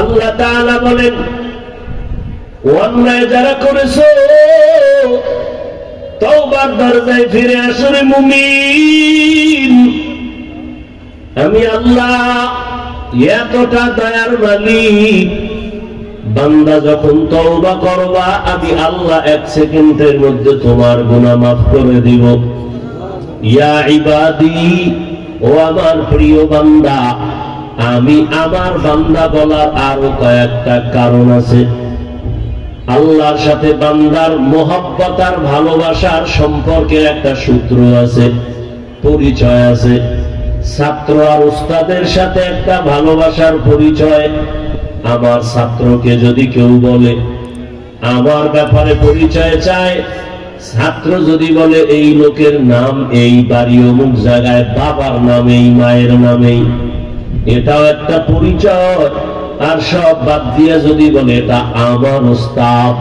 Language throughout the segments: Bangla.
আল্লাহ তাআলা বলেন, অন্যায় যারা করেছো তওবার দরজায় ফিরে আসো রে মুমিন। আমি আল্লাহ এতটা দয়ার মালিক, বান্দা যখন তওবা করবা আমি আল্লাহ 1 সেকেন্ডের মধ্যে তোমার গুনাহ মাফ করে দিব। ইয়া ইবাদি, ও আমার প্রিয় বান্দা, আমি আমার বান্দা বলার আরো কয়েকটা কারণ আছে। আল্লাহর সাথে বান্দার মহব্বত আর ভালোবাসার সম্পর্কের একটা সূত্র আছে, পরিচয় আছে। ছাত্র আর উস্তাদের সাথে একটা ভালোবাসার পরিচয়। আমার ছাত্রকে যদি কেউ বলে আমার ব্যাপারে পরিচয় চায়, ছাত্র যদি বলে এই লোকের নাম এই, বাড়ি অমুক জায়গায়, বাবার নামেই মায়ের নামেই, এটাও একটা পরিচয়। আর সব বাদ দিয়ে যদি বলে এটা আমার উস্তাদ,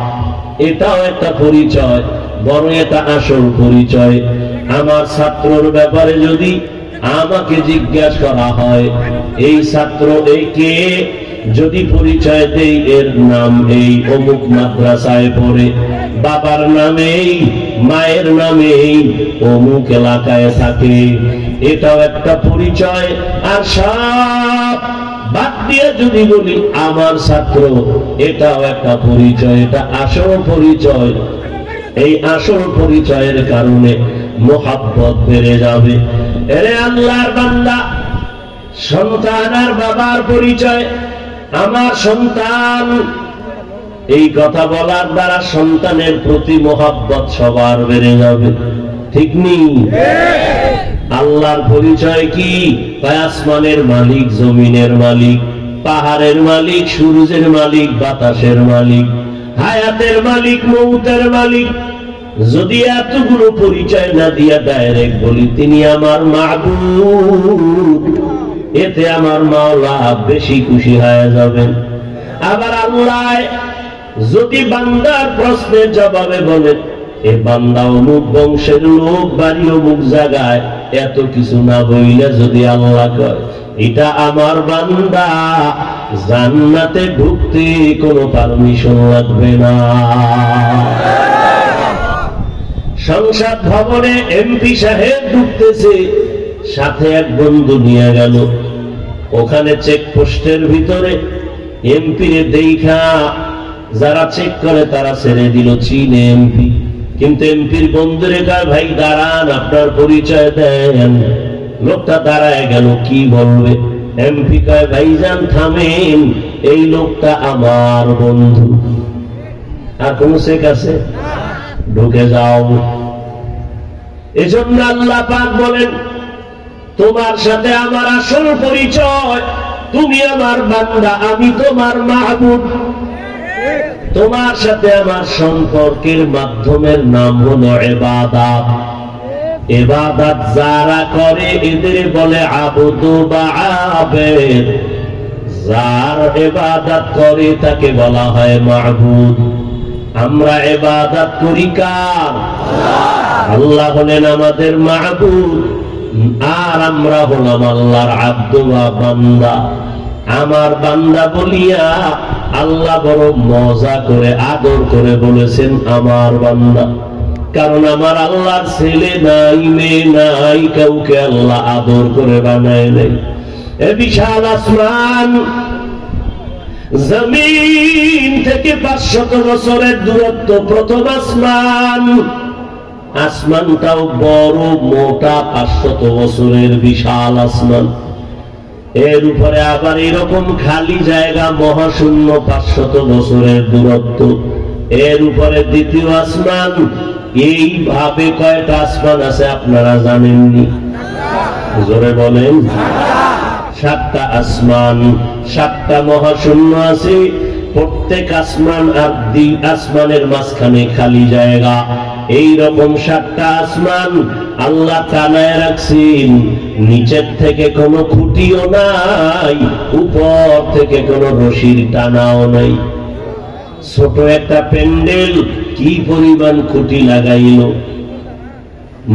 এটাও একটা পরিচয়, বরং এটা আসল পরিচয়। আমার ছাত্রর ব্যাপারে যদি আমাকে জিজ্ঞাসা করা হয় এই ছাত্র এই কে, যদি পরিচয় দেই এর নাম এই, অমুক মাদ্রাসায় পড়ে, বাবার নামেই মায়ের নামেই, অমুক এলাকায় থাকে, এটাও একটা পরিচয়। আর সব বাদ দিয়ে যদি বলি আমার ছাত্র, এটাও একটা পরিচয়, এটা আসল পরিচয়। এই আসল পরিচয়ের কারণে মোহাব্বত বেড়ে যাবে। এরে আল্লাহর বান্দা, সন্তান আর বাবার পরিচয়, আমার সন্তান, এই কথা বলার দ্বারা সন্তানের প্রতি মোহাব্বত সবার বেড়ে যাবে, ঠিক নেই? আল্লাহর পরিচয় কি? আসমানের মালিক, জমিনের মালিক, পাহাড়ের মালিক, সূর্যের মালিক, বাতাসের মালিক, হায়াতের মালিক, মৌতের মালিক। যদি এতগুলো পরিচয় না দিয়া ডাইরেক্ট বলি তিনি আমার মাবুদ, এতে আমার মাওলা বেশি খুশি হয়ে যাবেন। আবার আল্লাহ যদি বান্দার প্রশ্নের জবাবে বলেন এ বান্দা অমুক বংশের লোক, বাড়ি অমুক জায়গায়, এত কিছু না বইলে যদি আল্লাহ কয় এটা আমার বান্দা, জান্নাতে ঢুকতে কোনো পারমিশন লাগবে না। সংসদ ভবনে এমপি সাহেব ঢুকতেছে, সাথে এক বন্ধু নিয়ে গেল। ওখানে চেকপোস্টের ভিতরে এমপি রে দেখা যারা চেক করে তারা ছেড়ে দিল, চিনে এমপি। কিন্তু এমপির বন্ধুরে কয় ভাই দাঁড়ান, আপনার পরিচয় দেন। লোকটা দাঁড়ায় গেল, কি বলবে? এমপি কয় ভাইজান থামেন, এই লোকটা আমার বন্ধু। আর কোন চেক আছে? ঢুকে যাও। এজন্য আল্লাহ পাক বলেন তোমার সাথে আমার আসল পরিচয়, তুমি আমার বান্দা, আমি তোমার মাহবুব। তোমার সাথে আমার সম্পর্কের মাধ্যমের নাম হলো ইবাদত। ইবাদত যারা করে এদের বলে আবুদু বা আবেদ, যার ইবাদত করে তাকে বলা হয় মাহবুব। আমরা ইবাদত করি কার? আল্লাহ হলেন আমাদের মাহবুব, আর আমরা হলাম আল্লাহর আব্দ বা বান্দা। আমার বান্দা বলিয়া আল্লাহ বড় মজা করে আদর করে বলেছেন আমার বান্দা। কারণ আমার আল্লাহর ছেলে নাই, মেয়ে নাই, কাউকে আল্লাহ আদর করে বানায় নাই। এ বিশাল আসমান, জমিন থেকে 500 বছরের দূরত্ব প্রথম আসমান। আসমানটাও বড় মোটা, 500 বছরের বিশাল আসমান। এর উপরে আবার এরকম খালি জায়গা মহাশূন্য, 500 বছরের দূরত্ব। এর উপরে দ্বিতীয় আসমান। এইভাবে কয়টা আসমান আছে আপনারা জানেননি? জোরে বলেন। 7টা আসমান, 7টা মহাশূন্য আছে। প্রত্যেক আসমান আর আসমানের মাঝখানে খালি জায়গা। এইরকম 7টা আসমান আল্লাহ টানায় রাখছেন। নিচের থেকে কোনো খুঁটিও নাই, উপর থেকে কোনো রশির টানাও নাই। ছোট একটা প্যান্ডেল কি পরিমাণ খুঁটি লাগাইল,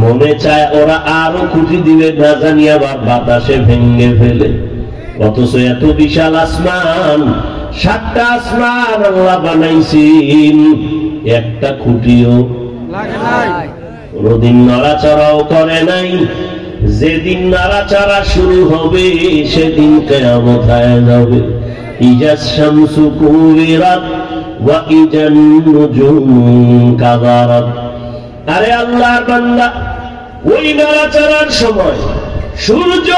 মনে চায় ওরা আরো খুঁটি দিবে, না জানি আবার বাতাসে ভেঙে ফেলে। অথচ এত বিশাল আসমান, 7টা আসমান আল্লাহ বানাইছেন, একটা খুঁটিও লাগে নাই, কোনদিন নড়াচড়াও করে নাই। যেদিন নাড়াচাড়া শুরু হবে সেদিন কিয়ামত হয়ে যাবে। ইজাস শামসু কুবিরাত ওয়া ইজান নুজুমু কাদারাত। আরে আল্লাহর বান্দা, ওই নাড়াচাড়ার সময় সূর্য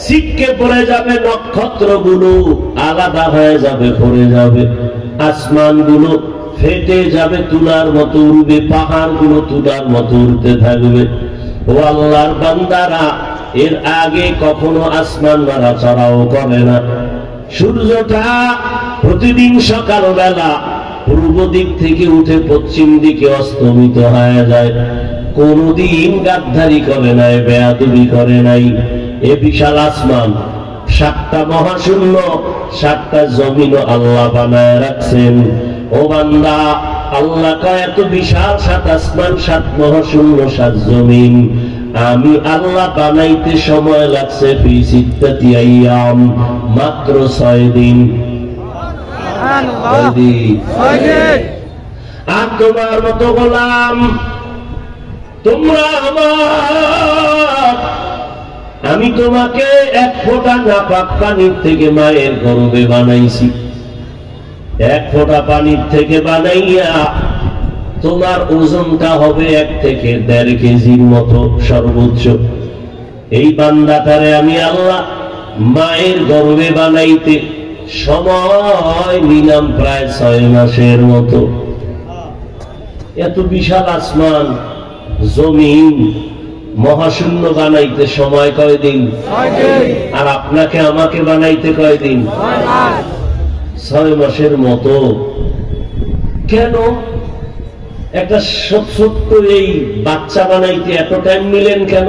ছিটকে পড়ে যাবে, নক্ষত্রগুলো আলাদা হয়ে যাবে, পড়ে যাবে, আসমানগুলো ফেটে যাবে, তুলার মতো উড়বে, পাহাড়গুলো তুলার মতো উড়তে থাকবে। ও আল্লাহর বান্দারা, এর আগে কখনো আসমান নাড়াচাড়াও করে না। সূর্যটা প্রতিদিন সকালবেলা পূর্ব দিক থেকে উঠে পশ্চিম দিকে অস্তমিত হয়ে যায়। কোনদিন গাদ্দারি করে নাই, বেয়াদবি করে নাই। এ বিশাল আসমান, 7টা মহাশূন্য, 7টা জমিনও আল্লাহ বানায় রাখছেন। ও বান্দা, আল্লাহ কয় এত বিশাল 7 আসমান, 7 মহাশূন্য, 7 জমিন আমি আল্লাহ বানাইতে সময় লাগছে ফি সিত্তাতি আইয়াম, মাত্র 6 দিন। আর তোমার মতো গোলাম তোমরা আমার, আমি তোমাকে 1 ফোঁটা নাপাক পানির থেকে মায়ের গর্ভে বানাইছি। 1 ফোঁটা পানির থেকে বানাইয়া তোমার ওজনটা হবে 1 থেকে 1.5 কেজির মতো সর্বোচ্চ। এই বান্দাটারে আমি আল্লাহ মায়ের গর্ভে বানাইতে সময় নিলাম প্রায় 6 মাসের মতো। এত বিশাল আসমান, জমিন, মহাশূন্য বানাইতে সময় কয়দিন? আর আপনাকে আমাকে বানাইতে কয়দিন? 6 মাসের মতো। কেন একটা ছোট্ট এই বাচ্চা বানাইতে এত টাইম নিলেন কেন?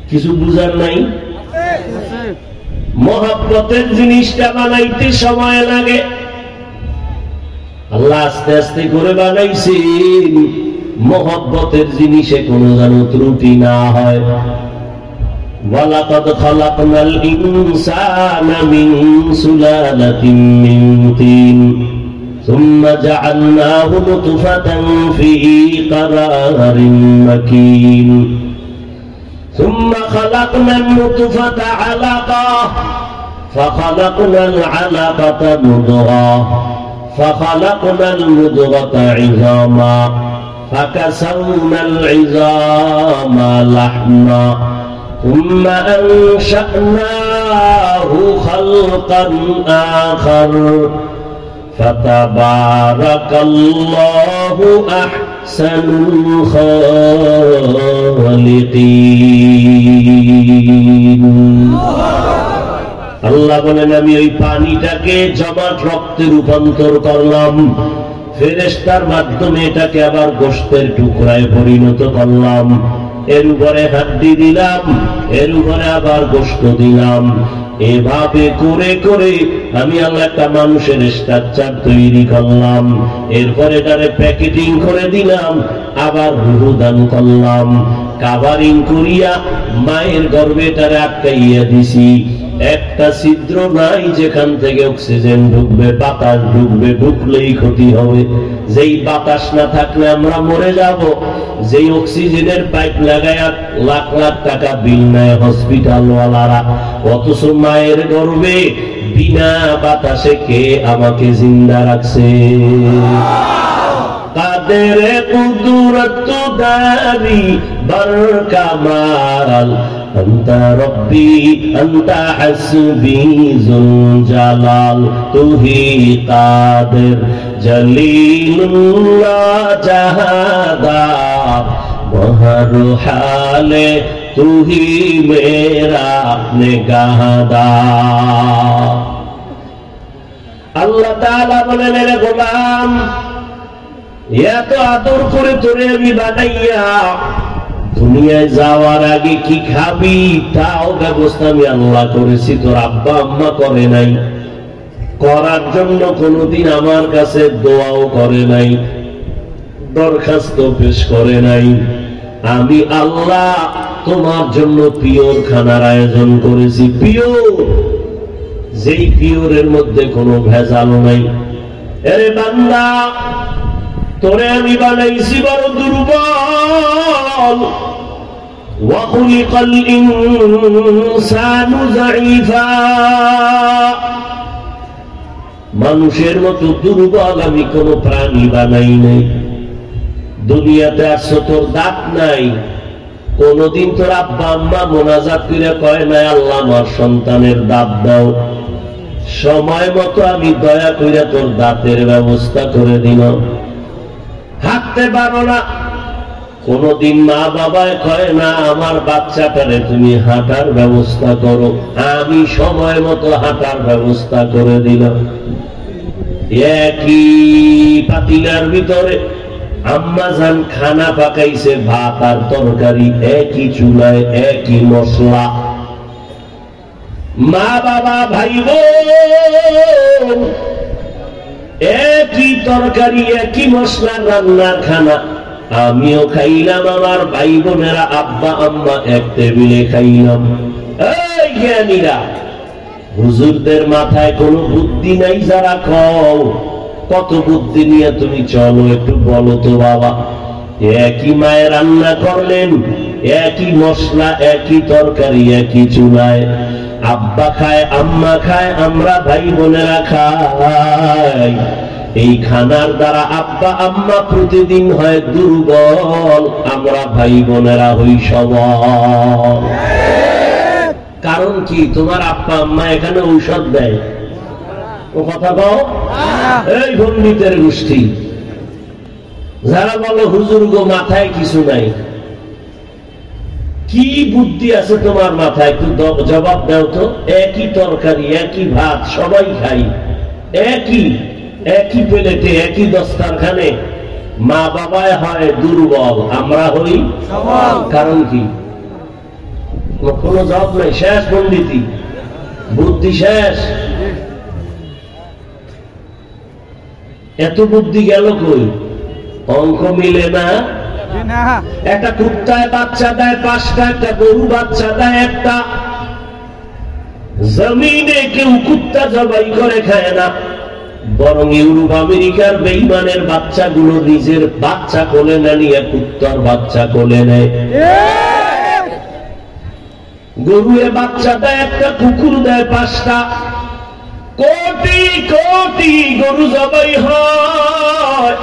কিছু বুঝার নাই? মহব্বতের জিনিসটা বানাইতে সময় লাগে। আল্লাহ আস্তে আস্তে করে বানাইছেন, মহব্বতের জিনিসে কোনো যেন ত্রুটি না হয়। ওয়ালাকাদ খালাকনাল ইনসানা মিন সুলালাতিন মিন তিন সুম্মা জাআলনাহু নুতফাতান ফি ক্বারারিন মাকিন সুম্মা খালাকনান নুতফাতা আলাকাহ ফাখালাকনাল আলাকাতা মুদগাহ فخلقنا المضغة عظاما فكسونا العظام لحما ثم أنشأناه خلقا آخر فتبارك الله أحسن الخالقين। আল্লাহ বলেন আমি ওই পানিটাকে জমাট রক্তে রূপান্তর করলাম, ফেরেশতার মাধ্যমে এটাকে আবার গোশতের টুকরায় পরিণত করলাম, এর উপরে হাড্ডি দিলাম, এর উপরে আবার গোশত দিলাম। এভাবে করে করে আমি আল্লাহ একটা মানুষের স্ট্রাকচার তৈরি করলাম। এরপরে এটারে প্যাকেটিং করে দিলাম, আবার রূহ দান করলাম, কাভারিং করিয়া মায়ের গর্ভে এটারে আটকাইয়া দিছি। একটা ছিদ্র নাই যেখান থেকে অক্সিজেন ঢুকবে, বাতাস ঢুকবে, ঢুকলেই ক্ষতি হবে। যেই বাতাস না থাকলে আমরা মরে যাব। যেই অক্সিজেনের পাইপ লাগায় লাখ লাখ টাকা বিল নেয় হসপিটাল ওয়ালারা, অথচ মায়ের গর্ভে বিনা বাতাসে কে আমাকে জিন্দা রাখছে? কাদের কুদরত দারি বরকামাল আন্তা রব্বি আন্তা হাসবি যুল জালাল তুহি কাদের জলিলুল্লাহ জাহাদার বহর হালে তুহি মেরা নিগাহদার। আল্লাহ তাআলা বলেন রে গোলাম, এত আদর করে তোরে আমি বানাইয়া দুনিয়ায় যাওয়ার আগে কি খাবি তাও ব্যবস্থা আমি আল্লাহ করেছি, তোর আব্বা আম্মা করে নাই। করার জন্য কোনোদিন আমার কাছে দোয়াও করে নাই, দরখাস্ত পেশ করে নাই। আমি আল্লাহ তোমার জন্য পিওর খানার আয়োজন করেছি, পিওর, যেই পিওরের মধ্যে কোনো ভেজাল নাই। আরে বান্দা, তোরে আমি বানাইছি বড় দুর্বল। ওয়া খুলিকাল ইনসানু যায়ীফা, মানুষের মতো দুর্বল আমি কোন প্রাণী বানাই নাই। দুনিয়াতে আসছো, তোর দাঁত নাই, কোনদিন তোর আব্বা আম্মা মোনাজাত করে কয় নাই আল্লাহ আমার সন্তানের দাঁত দাও? সময় মতো আমি দয়া করে তোর দাঁতের ব্যবস্থা করে দিলাম। হাঁটতে পারো না, কোনদিন মা বাবায় কয় না আমার বাচ্চাটারে তুমি হাঁটার ব্যবস্থা করো, আমি সময় মতো হাঁটার ব্যবস্থা করে দিলাম। একই পাতিলার ভিতরে আম্মা জান খানা পাকাইছে, ভাত আর তরকারি, একই চুলায় একই মশলা। মা বাবা ভাই বোন একই তরকারি একই মশলা রান্নার খানা, আমিও খাইলাম, আমার ভাই বোনেরা আব্বা আম্মা এক টেবিলে খাইলাম। এই জ্ঞানীরা, হুজুরদের মাথায় কোনো বুদ্ধি নাই? যারা কও কত বুদ্ধি নিয়ে তুমি চলো, একটু বলো তো বাবা। একই মায়ে রান্না করলেন, একই মশলা একই তরকারি একই চুলায়, আব্বা খায় আম্মা খায়, আমরা ভাই বোনেরা খাই। এই খানার দ্বারা আব্বা আম্মা প্রতিদিন হয় দুর্বল, আমরা ভাই বোনেরা হই সবল। কারণ কি? তোমার আব্বা আম্মা এখানে ঔষধ দেয়? ও কথা কও। এই পণ্ডিতের গোষ্ঠী যারা বলো হুজুর গো মাথায় কিছু নাই, কি বুদ্ধি আছে তোমার মাথায়? একটু জবাব দাও তো। একই তরকারি একই ভাত সবাই খাই, একই প্লেটে একই দস্তারখানে, মা বাবায় হয় দুর্বল, আমরা হই সবল। কারণ কি? কোন জবাব নাই, শেষ পণ্ডিতি, বুদ্ধি শেষ। এত বুদ্ধি গেল কই? অঙ্ক মিলে না। একটা কুত্তায় বাচ্চা দেয় 5টা, একটা গরু বাচ্চা দেয় 1টা। জমিনে কেউ কুত্তা জবাই করে খায় না, বরং ইউরোপ আমেরিকার বেঈমানের বাচ্চাগুলো নিজের বাচ্চা কোলে না নিয়ে কুত্তার বাচ্চা কোলে নেয়। গরুয়ে বাচ্চা দেয় 1টা, কুকুর দেয় 5টা। কোটি কোটি গরু জবাই হয়।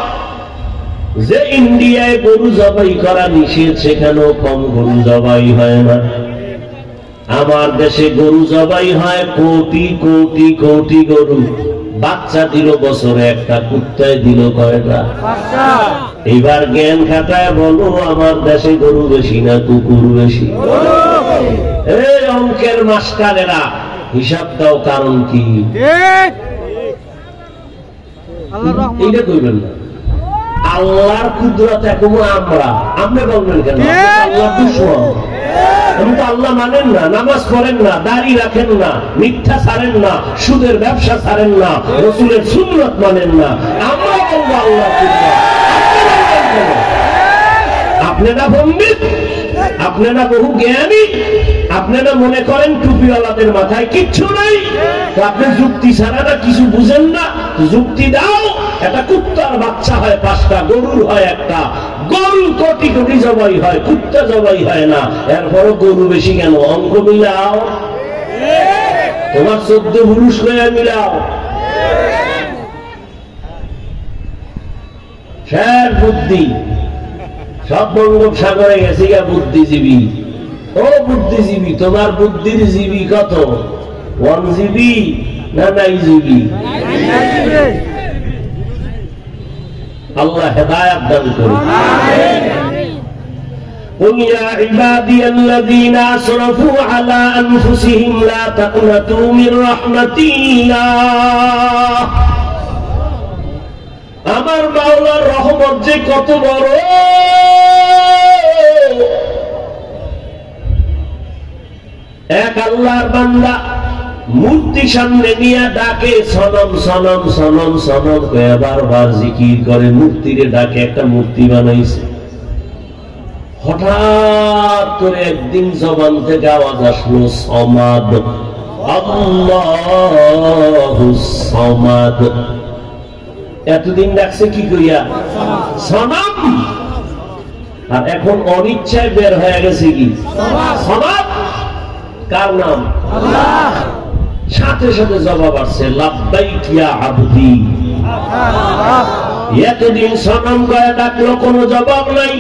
যে ইন্ডিয়ায় গরু জবাই করা নিষেধ, সেখানেও কম গরু জবাই হয় না। আমার দেশে গরু জবাই হয় কোটি কোটি কোটি গরু। বাচ্চা দিল বছরে 1টা, কুত্তায় দিল কয়টা? এবার জ্ঞান খাটায় বলো, আমার দেশে গরু বেশি না কুকুর বেশি? এই অঙ্কের মাস্টারেরা হিসাব দাও, কারণ কি? এইটা কইবেন না। আল্লাহর কুদরত এখন আমরা বলবেন কেন? আল্লাহ দুশমন, আমি তো আল্লাহ মানেন না, নামাজ পড়েন না, দাড়ি রাখেন না, মিথ্যা ছাড়েন না, সুদের ব্যবসা ছাড়েন না, রসুলের সুন্নত মানেন না, আমরা বলবো আল্লাহ কুদরত। আপনারা পণ্ডিত, আপনারা বহু জ্ঞানী, আপনারা মনে করেন টুপিওয়ালাদের মাথায় কিচ্ছু নাই, তো আপনি যুক্তি ছাড়া না কিছু বুঝেন না। যুক্তি দাও। একটা কুত্তার বাচ্চা হয় 5টা, গরুর হয় 1টা। গরু কোটি কোটি জবাই হয়, কুত্তা জবাই হয় না। এরপরও গরু বেশি কেন? অঙ্ক মিলাও, তোমার 14 পুরুষ হয়ে মিলাও। শেষ বুদ্ধি, সব বঙ্গোপসাগরে গেছে গা বুদ্ধিজীবী। ও বুদ্ধিজীবী, তোমার বুদ্ধির জীবী কত? 1 GB না 9 GB? আল্লাহ হেদায়েত দান করুন। قل يا عبادي الذين أسرفوا على أنفسهم لا تقنطوا من رحمة الله। আমার মাওলার রহমত যে কত বড়, এক আল্লাহর বান্দা মূর্তি সামনে নিয়ে ডাকে সনম সনম সনম সনম করে বারবার জিকির করে, মূর্তিরে ডাকে। একটা মূর্তি বানাইছে, হঠাৎ করে একদিন জবান থেকে আওয়াজ আসলো সমাদ, আল্লাহুস সামাদ। এতদিন ডাকছে কি কইয়া? সনাম। আর এখন অনিচ্ছায় বের হয়ে গেছে কি সমাদ। কার নাম? আল্লাহ। সাথে সাথে জবাব আসছে লাব্বাইক ইয়া আবদি। এতদিন সনম করে ডাকলো, কোনো জবাব নাই।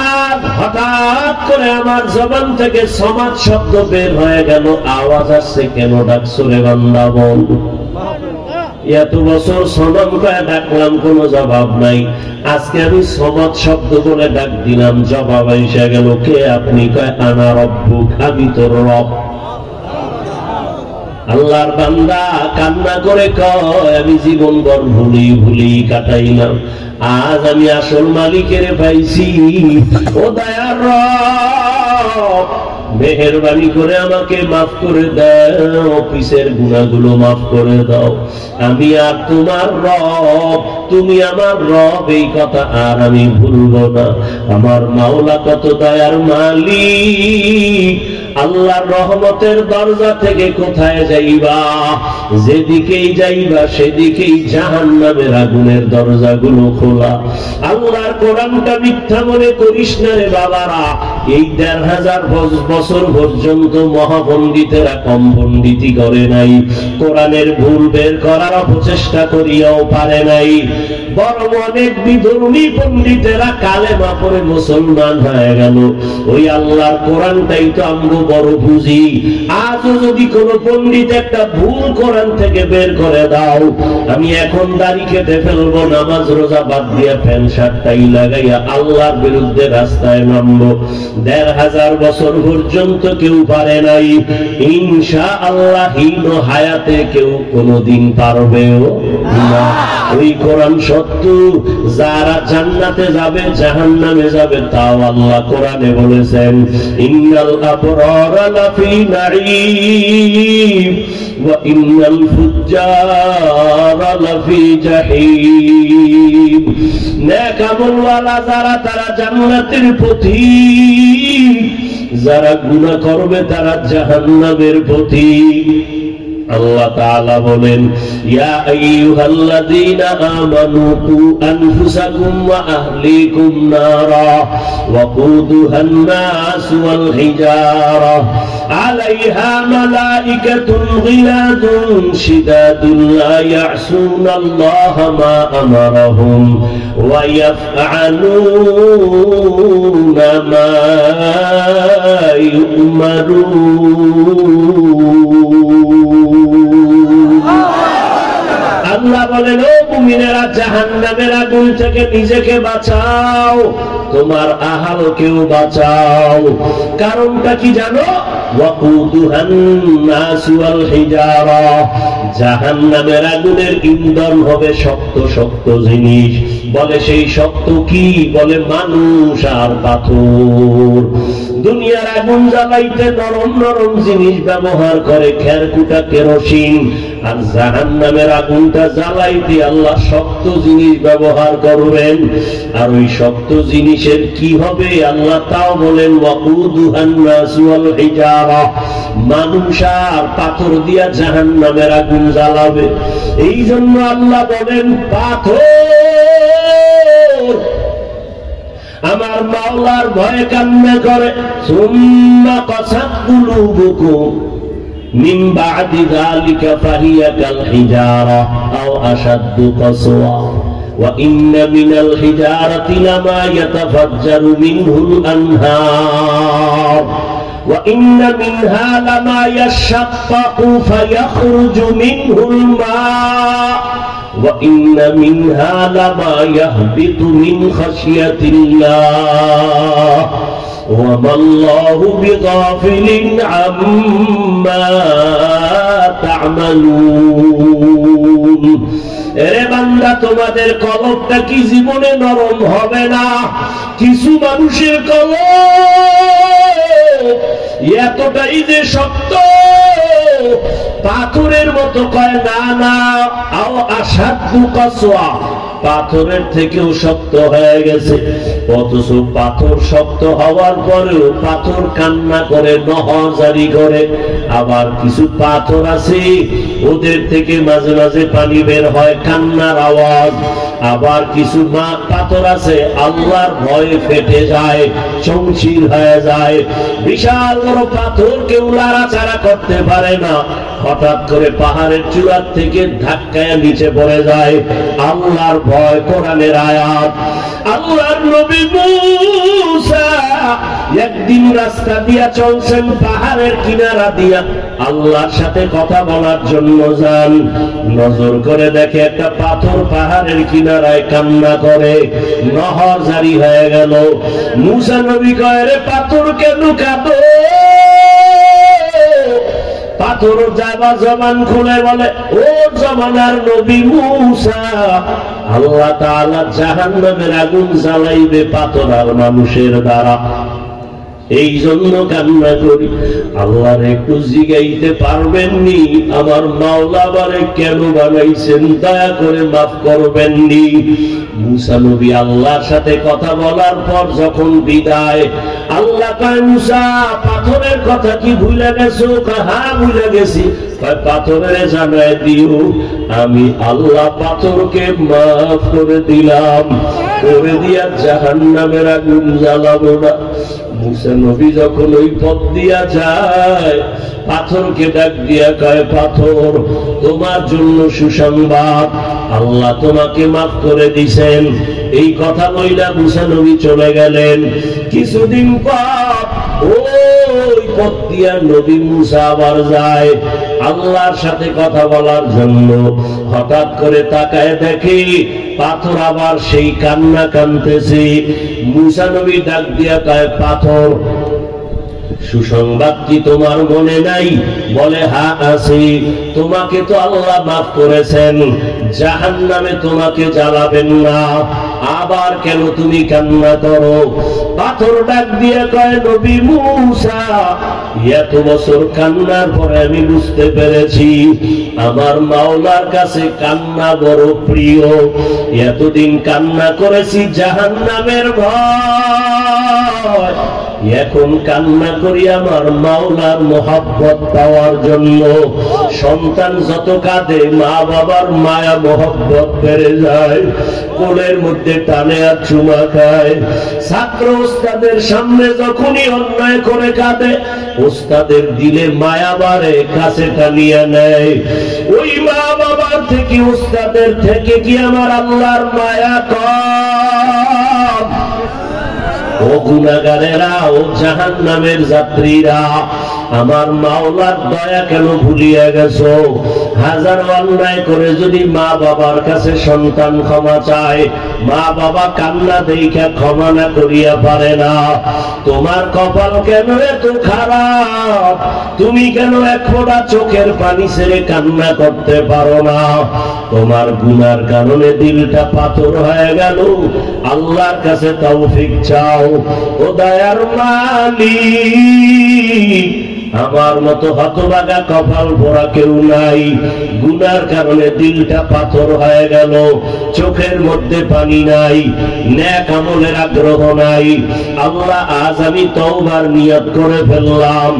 আর হঠাৎ করে আমার জবান থেকে সমাজ শব্দ বের হয়ে গেল, আওয়াজ আসছে কেন ডাকছো রে বান্দা বল। এত বছর সনম করে ডাকলাম, কোনো জবাব নাই। আজকে আমি সমাজ শব্দ বলে ডাক দিলাম, জবাব এসে গেল। কে আপনি? কয় আনা রব্বুক, আমি তোর রব। আল্লাহর বান্দা কান্না করে কয় আমি জীবন ভর ভুলি কাটাইলাম, আজ আমি আসল মালিকের পাইছি। ও দয়ার রব, মেহেরবানি করে আমাকে মাফ করে দাও, পিছের গুনাহগুলো মাফ করে দাও। আমি আর তোমার রব, তুমি আমার রব, এই কথা আর আমি ভুলবো না। আমার মাওলা কত দয়ার মালিক। আল্লাহর রহমতের দরজা থেকে কোথায় যাইবা? যেদিকেই যাইবা সেদিকেই জাহান্নামের আগুনের দরজাগুলো খোলা। আল্লাহর কোরআনটা মিথ্যা মনে করিস না রে বাবারা। এই ১৫০০ বছর পর্যন্ত মহাপণ্ডিতেরা কম পণ্ডিতি করে নাই, কোরআনের ভুল বের করার অপচেষ্টা করিয়াও পারে নাই। বরং অনেক বিধর্মী পণ্ডিতেরা কালেমা পড়ে মুসলমান হয়ে গেল। ওই আল্লাহর কোরআনটাই তো আমগো বড় বুঝি। আজও যদি কোন পণ্ডিত একটা ভুল কোরআন থেকে বের করে দাও, আমি এখন দাড়ি কেটে ফেলবো, নামাজ রোজা বাদ দিয়া প্যান্ট শার্টটাই লাগাইয়া আল্লাহর বিরুদ্ধে রাস্তায় নামবো। ১৫০০ বছর পর্যন্ত কেউ পারে নাই। ইনশাআল্লাহ হীন হায়াতে কেউ কোনদিন পারবেও না। ওই কোরআন সত্য, যারা জান্নাতে যাবে জাহান্নামে যাবে তাও আল্লাহ কোরআনে বলেছেন ইন্নাল আবরারা লাফি নাঈম ওয়া ইন্নাল ফুজ্জারা লাফি জাহিম। নেক আমলওয়ালা যারা তারা জান্নাতের পথিক, যারা গুনাহ করবে তারা জাহান্নামের পথিক। আল্লাহ তাআলা বলেন ইয়া আইয়ুহাল্লাযীনা আমানু কু আনফুসাকুম ওয়া আহলিকুম নারা ওয়াকুদুহান নাস ওয়াল হিজারা আলাইহা মালাইকাতুন গিলাদুন শিদাদুন লা ইয়াসুনাল্লাহা মা আমারাহুম ওয়া ইয়াফআলুনা মা ইউমারুন। আল্লাহ বলেন ও মুমিনেরা, জাহান্নামের আগুন থেকে নিজেকে বাঁচাও, তোমার আহালকেও বাঁচাও। কারণটা কি জানো? ওয়াকুদুহান নাস ওয়াল হিজারা, জাহান্নামের আগুনের ইন্ধন হবে শক্ত শক্ত জিনিস। বলে সেই শক্ত কি? বলে মানুষ আর পাথর। দুনিয়ার আগুন জ্বালাইতে নরম নরম জিনিস ব্যবহার করে, খেরকুটা কেরোসিন। আর জাহান্নামের আগুনটা জ্বালাইতে আল্লাহ শক্ত জিনিস ব্যবহার করবেন। আর ওই শক্ত জিনিসের কি হবে আল্লাহ তাও বলেন ওয়াকুদুহান নাস ওয়াল হিজারা, মানুষ আর পাথর দিয়া জাহান্নামের আগুন জ্বালাবে। এই জন্য আল্লাহ বলেন পাথর আমার মাওলার ভয়ে কান্না করে। সুম্মা কাসাত কুলুবুকুম মিন বা'দি যালিকা ফাহিয়া কাল হিজারা আও আশাদ্দু কাসওয়া ওয়া ইন্না মিনাল হিজারাতি লামা ইয়াতাফাজ্জারু মিনহুল আনহার ওয়া ইন্না মিনহা লামা ইয়াশাক্কাকু ফায়াখরুজু মিনহুল মা ওয়া ইন্না মিনহা লামা ইয়াহবিতু মিন খাশিয়াতিল্লাহ ওয়া মাল্লাহু বিগাফিলিন আম্মা তা'মালুন। এরে বান্দা, তোমাদের কলবটা কি জীবনে নরম হবে না? কিছু মানুষের কলব এতটাই যে শক্ত, পাথরের মতো। কয় না না, আও আশাদ্দু কাসওয়া, পাথরের থেকেও শক্ত হয়ে গেছে। অথচ পাথর শক্ত হওয়ার পরেও পাথর কান্না করে, নহর জারি করে। আবার কিছু পাথর আছে ওদের থেকে মাঝে মাঝে পানি বের হয়, কান্নার আওয়াজ। আবার কিছু পাথর আছে আল্লাহর ভয়ে ফেটে যায়, চৌচির হয়ে যায়। বিশাল বড় পাথর কেউ লাড়াচাড়া করতে পারে না, হঠাৎ করে পাহাড়ের চূড়ার থেকে ধাক্কায় নিচে পড়ে যায়। আল্লাহর ভয়, কোরআনের আয়াত। আল্লাহর নবী মূসা একদিন রাস্তা দিয়া চলছেন, পাহাড়ের কিনারা দিয়া আল্লাহর সাথে কথা বলার জন্য যান। নজর করে দেখে একটা পাথর পাহাড়ের কিনারায় কান্না করে, নহর জারি হয়ে গেল। মূসা নবী কয়, রে পাথর কেন কাঁদো? পাথর যাবা জবান খুলে বলে, ও জমানার নবী মূসা, আল্লাহ তাআলা জাহান্নামের আগুন জ্বালাইবে পাথর আর মানুষের দ্বারা, এই জন্য কান্না করি। আল্লাহর একটু জিগাইতে পারবেননি আমার মাওলা আমারে কেন বানাইছেন? দয়া করে মাফ করবেননি। মূসা নবী আল্লাহর সাথে কথা বলার পর যখন বিদায়, আল্লাহ কয়, মূসা পাথরের কথা কি ভুলে গেছো? হ্যাঁ ভুলে গেছি। পাথরের জানায় দিও আমি আল্লাহ পাথরকে মাফ করে দিলাম, করে দিয়া জাহান্নামের আগুন জ্বালাবো না। মূসা নবী যখন ওই পথ দিয়া যায়, পাথরকে ডাক দিয়া কয়, পাথর তোমার জন্য সুসংবাদ, আল্লাহ তোমাকে মাফ করে দিছেন। এই কথা বইলা মূসা নবী চলে গেলেন। কিছুদিন পর ওই পথ দিয়া নবী মূসা আবার যায় আল্লাহর সাথে কথা বলার জন্য। হঠাৎ করে তাকায় দেখি পাথর আবার সেই কান্না কাঁদতেছে। মূসা নবী ডাক দিয়া কয়, পাথর সুসংবাদ কি তোমার মনে নাই? বলে, হ্যাঁ আছে। তোমাকে তো আল্লাহ মাফ করেছেন, জাহান্নামে তোমাকে জ্বালাবেন না, আবার কেন তুমি কান্না করো? পাথর ডাক দিয়ে কয়, নবী মূসা, এত বছর কান্নার পরে আমি বুঝতে পেরেছি আমার মাওলার কাছে কান্না বড় প্রিয়। এতদিন কান্না করেছি জাহান্নামের ভয়, এখন কান্না করি আমার মাওলার মোহাব্বত পাওয়ার জন্য। সন্তান যত কাঁদে মা বাবার মায়া মোহাব্বত বেড়ে যায়, কোলের মধ্যে টানে আর চুমা খায়। ছাত্র ওস্তাদের সামনে যখনই অন্যায় করে কাঁদে, ওস্তাদের দিলে মায়া বাড়ে, কাছে টানিয়ে নেয়। ওই মা বাবার থেকে ওস্তাদের থেকে কি আমার আল্লাহর মায়া কম? ও গুনাহগারেরা, ও জাহান্নামের যাত্রীরা, আমার মাওলার দয়া কেন ভুলিয়া গেছো? হাজার অন্যায় করে যদি মা বাবার কাছে সন্তান ক্ষমা চায়, মা বাবা কান্না দেখা ক্ষমা না করিয়া পারে না। তোমার কপাল কেন এত খারাপ? তুমি কেন এক ফোঁটা চোখের পানি ছেড়ে কান্না করতে পারো না? তোমার গুনার কারণে দিলটা পাথর হয়ে গেল। আল্লাহর কাছে তৌফিক চাও। ও দয়ার মালিক, আমার মতো হতভাগা কপাল ভরা কেউ নাই। গুনার কারণে দিলটা পাথর হয়ে গেল, চোখের মধ্যে পানি নাই, নেক আমলের আগ্রহ নাই। আল্লাহ, আজ আমি তওবার নিয়ত করে ফেললাম।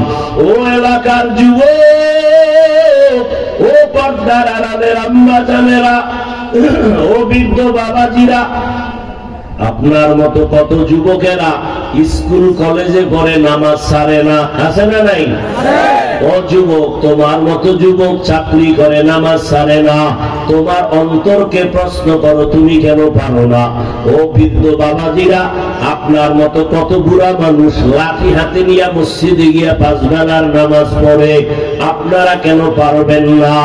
ও এলাকার যুবক, ও পর্দার আড়ালের আম্মা জানেরা, ও বৃদ্ধ বাবাজিরা, আপনার মতো কত যুবকেরা স্কুল কলেজে পড়ে নামাজ ছাড়ে না, আছে না নাই? ও যুবক, তোমার মতো যুবক চাকরি করে নামাজ ছাড়ে না। তোমার অন্তরকে প্রশ্ন করো, তুমি কেন পারো না? ও বৃদ্ধ বাবাজিরা, আপনার মতো কত বুড়া মানুষ লাঠি হাতে নিয়ে মসজিদে গিয়া 5 বেলার নামাজ পড়ে, আপনারা কেন পারবেন না?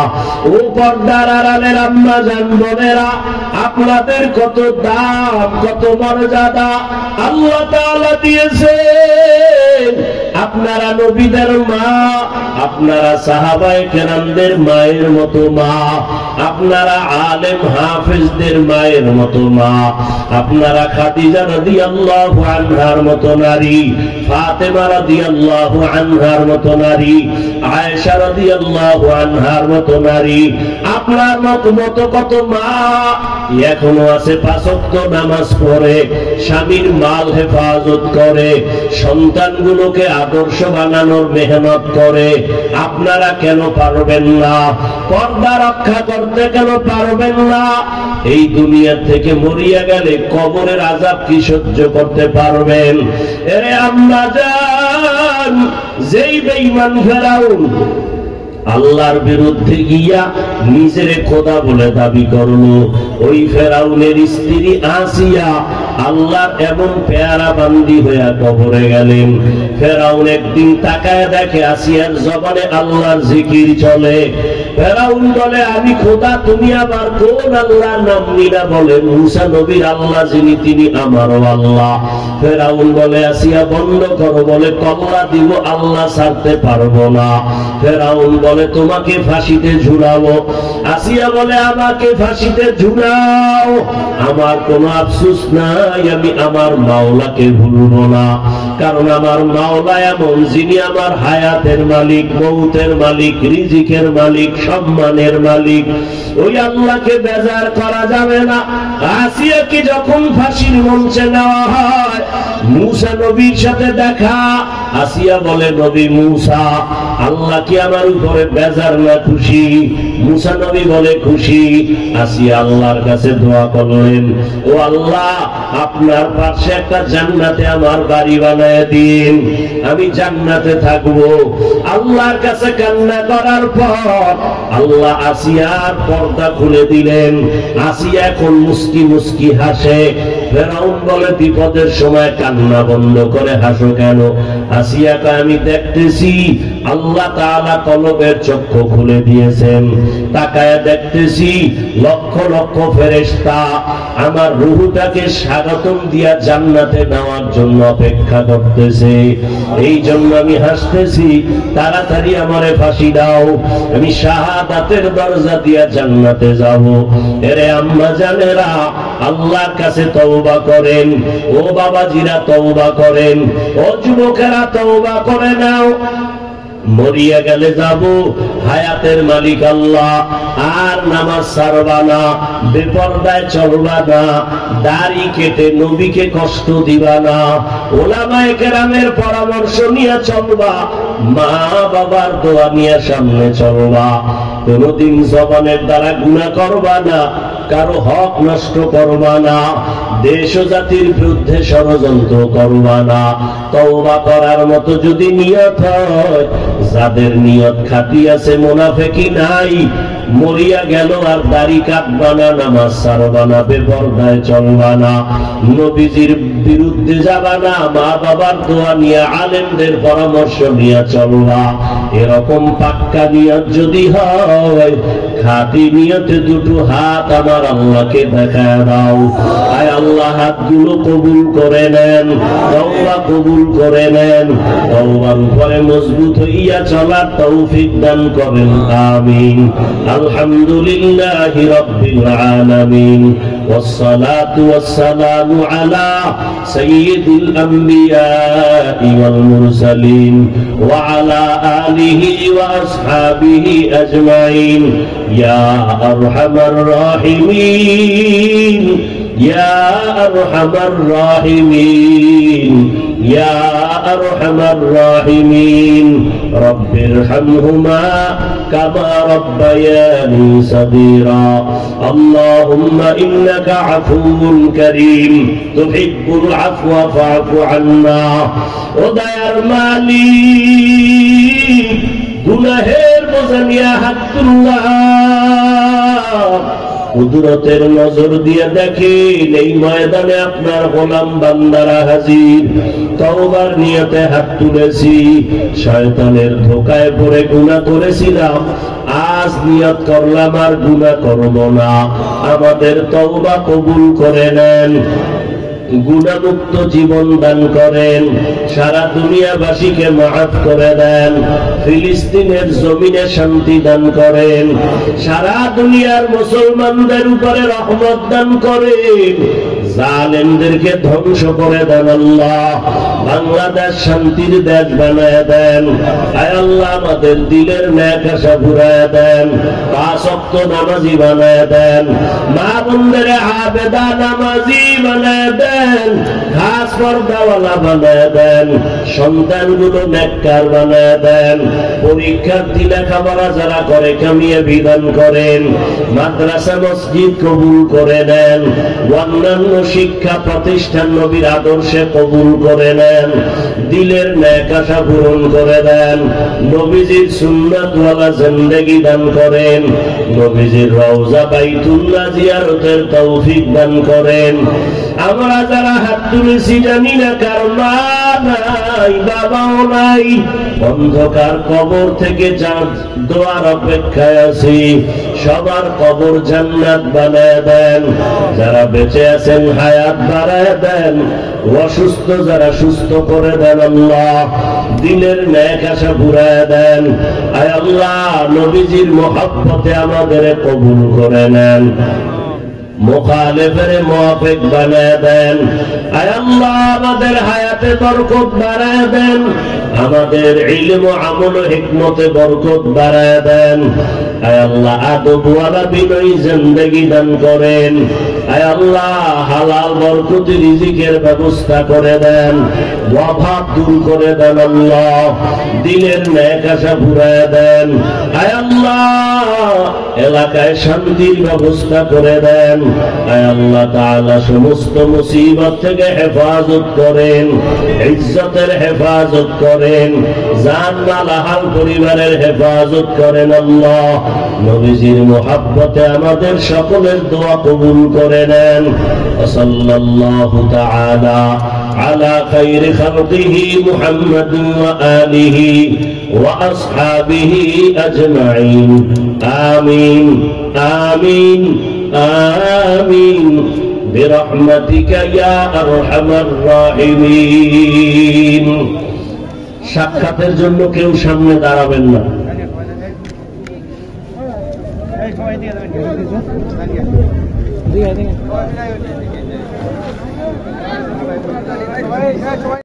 ও পর্দার আড়ালের আম্মা জান বোনেরা, আপনাদের কত দাম, কত মর্যাদা আল্লাহ তাআলা দিয়েছেন। আপনারা নবীদের মা, আপনারা সাহাবায়ে কেরামদের মায়ের মতো মা, আপনারা আলেম হাফেজদের মায়ের মতো মা, আপনারা খাদিজা রাদিয়াল্লাহু আনহার মতো নারী, ফাতেমা রাদিয়াল্লাহু আনহার মতো নারী, আয়েশা রাদিয়াল্লাহু আনহার মতো নারী, আপনার মতো কত মা এখনো আছে, পাঁচ ওয়াক্ত নামাজ পড়ে, স্বামীর মাল হেফাজত করে, সন্তানগুলোকে আদর্শ বানানোর মেহনত করে। আপনারা কেন পারবেন না? পর্দা রক্ষা করতে কেন পারবেন না? এই দুনিয়া থেকে মরিয়া গেলে কবরের আযাব কি সহ্য করতে পারবেন? এরে আম্মা জান, যেই বেঈমান ফেরাউন আল্লাহর বিরুদ্ধে গিয়া নিজের খোদা বলে দাবি করলো, ওই ফেরাউনের স্ত্রী আসিয়া আল্লাহর এমন পেয়ারা বান্দি হইয়া কবরে গেলেন। ফেরাউন একদিন তাকায় দেখে আসিয়ার জবানে আল্লাহর জিকির চলে। ফেরাউন বলে, আমি খোদা, তুমি আবার কোন আল্লাহর নাম নিলা? বলে, মুসা নবীর আল্লাহ যিনি, তিনি আমারও আল্লাহ। ফেরাউন বলে, আসিয়া বন্ধ করো। বলে, কল্লা দিব, আল্লাহ ছাড়তে পারবো না। ফেরাউন বলে, তোমাকে ফাঁসিতে ঝুলাবো। আসিয়া বলে, আমাকে ফাঁসিতে ঝুলাও, আমার কোনো আফসোস নাই, আমি আমার মাওলাকে ভুলবো না। কারণ আমার মাওলা এমন, যিনি আমার হায়াতের মালিক, মৌতের মালিক, রিজিকের মালিক, সম্মানের মালিক। ওই আল্লাহকে বেজার করা যাবে না। আসিয়াকে যখন ফাঁসির মঞ্চে নেওয়া হয়, মুসা নবীর সাথে দেখা। আসিয়া বলে, নবী মুসা, আল্লাহ কি আমার উপরে বেজার না খুশি? মুসা নবী বলে, খুশি। আসিয়া আল্লাহর কাছে দোয়া করলেন, ও আল্লাহ, আপনার পাশে একটা জান্নাতে আমার বাড়ি বানায় দিন, আমি জান্নাতে থাকবো। আল্লাহর কাছে কান্না করার পর আল্লাহ আসিয়ার পর্দা খুলে দিলেন। আসিয়া এখন মুস্কি মুস্কি হাসে। ফেরাউন বলে, বিপদের সময় কান্না বন্ধ করে হাসো কেন? আসিয়া কয়, আমি দেখতেছি আল্লাহ তাআলা কলবের চক্ষু খুলে দিয়েছেন, তাকায় দেখতেছি লক্ষ লক্ষ ফেরেশতা আমার রূহটাকে স্বাগতম দিয়া জান্নাতে নেওয়ার জন্য অপেক্ষা করতেছে। এই জন্য আমি হাসতেছি, তাড়াতাড়ি আমারে ফাঁসি দাও, আমি শাহাদাতের দরজা দিয়া জান্নাতে যাব। এরে আম্মা জানেরা, আল্লাহর কাছে তওবা করেন। ও বাবাজিরা তওবা করেন, ও যুবকেরা তওবা করে নাও। মরিয়া গেলে যাব, হায়াতের মালিক আল্লাহ। আর নামাজ ছাড়বা না, বেপরদায় চলবা না, দাড়ি কেটে নবীকে কষ্ট দিবা না, ওলামায়ে কেরামের পরামর্শ নিয়ে চলবা, মা বাবার দোয়া নিয়ে সামনে চলবা। কোনদিন জবানের দ্বারা গুনাহ করবা না, কারো হক নষ্ট করবা না, দেশ ও জাতির বিরুদ্ধে ষড়যন্ত্র করবা না। তওবা করার মতো যদি নিয়ত হয়, যাদের নিয়ত খাঁটি আছে, মুনাফিকি নাই, মরিয়া গেল আর দাড়ি কাটবা না, নামাজ ছাড়বা না, বেপরদায় চলবা না, নবীজির বিরুদ্ধে যাবা না, মা বাবার দোয়া নিয়ে, আলেমদের পরামর্শ নিয়ে চলবা। এরকম পাক্কা নিয়ত যদি হয়, খাঁটি নিয়তে দুটো হাত আমার আল্লাহকে দেখায় দাও। আয় আল্লাহ, হাতগুলো কবুল করে নেন, তওবা কবুল করে নেন, তওবার উপরে মজবুত হইয়া চলার তৌফিক দান করেন, আমিন। আলহামদুলিল্লাহি রাব্বিল আলামিন, والصلاة والسلام على سيد الأنبياء والمرسلين وعلى آله وأصحابه أجمعين يا أرحم الراحمين يا أرحم الراحمين يا أرحم الراحمين رب ارحمهما كما ربياني صغيرا اللهم إنك عفو كريم تحب العفو فاعف عنا ودير মালিক গুনাহের বোঝা নিয়ে হাত তুললাম কুদরতের নজর দিয়ে দেখেন এই ময়দানে আপনার গোলাম বান্দারা হাজির তওবার নিয়তে হাত তুলেছি শয়তানের ধোঁকায় পড়ে গুনাহ করেছিলাম আজ নিয়ত করলাম আর গুনাহ করব না আমাদের তওবা কবুল করে নেন গুনাহমুক্ত জীবন দান করেন, সারা দুনিয়াবাসীকে মাফ করে দেন, ফিলিস্তিনের জমিনে শান্তি দান করেন, সারা দুনিয়ার মুসলমানদের উপরে রহমত দান করেন, জালেমদেরকে ধ্বংস করে দেন আল্লাহ। বাংলাদেশ শান্তির দেশ বানায় দেন। আয় আল্লাহ আমাদের দিলের নেক আশা পুরায় দেন, পাঁচ ওয়াক্ত নামাজি বানায় দেন, মা বোনদের আবেদা নামাজি বানায় দেন, খাস পর্দাওয়ালা বানায় দেন, সন্তানগুলো নেককার বানায় দেন, পরীক্ষার্থী লেখাপড়া যারা করে কামিয়াবি দান করেন, মাদ্রাসা মসজিদ কবুল করে নেন, অন্যান্য শিক্ষা প্রতিষ্ঠান নবীর আদর্শে কবুল করে নেন, দিলের নেক আশা পূরণ করে দেন, নবীজির সুন্নাতওয়ালা জিন্দেগি দান করেন, নবীজির রওজা বাইতুল্লাহ জিয়ারতের তৌফিক দান করেন। আমরা যারা হাত তুলেছি জানি না কার মা নাই, বাবাও নাই, অন্ধকার কবর থেকে যার দোয়ার অপেক্ষায় আছি, সবার কবর জান্নাত বানায় দেন, যারা বেঁচে আছেন হায়াত বাড়ায় দেন, অসুস্থ যারা সুস্থ করে দেন আল্লাহ, দিলের নেক আশা পুরায় দেন। আয় আল্লাহ নবীজির মহব্বতে আমাদের কবুল করে নেন, মুখালেফের মুওয়াফিক বানায় দেন। আয় আল্লাহ আমাদের হায়াতে বরকত বাড়ায় দেন, আমাদের ইলম আমল হিকমতে বরকত বাড়ায় দেন। আয় আল্লাহ আদবওয়ালা বিনয়ী জিন্দেগি দান করেন। আয় আল্লাহ হালাল বরকতি রিজিকের ব্যবস্থা করে দেন, অভাব দূর করে দেন আল্লাহ, দিলের নেক আশা পুরায় দেন। আয় আল্লাহ এলাকায় শান্তির ব্যবস্থা করে দেন। আয় আল্লাহ তাআলা সমস্ত মুসিবত থেকে হেফাজত করেন, ইজ্জতের হেফাজত করেন, জান মাল আহাল পরিবারের হেফাজত করেন আল্লাহ। নবীজির মুহাব্বতে আমাদের সকলের দোয়া কবুল করে নেন। সাল্লাল্লাহু তাআলা আলা খায়রি খালকিহি মুহাম্মাদিন ওয়া আলিহি ওয়া আসহাবিহি আজমাইন। আমিন আমিন আমিন বিরহমাতিকা ইয়া আরহামার রাহিমিন। সাক্ষাতের জন্য কেউ সামনে দাঁড়াবেন না।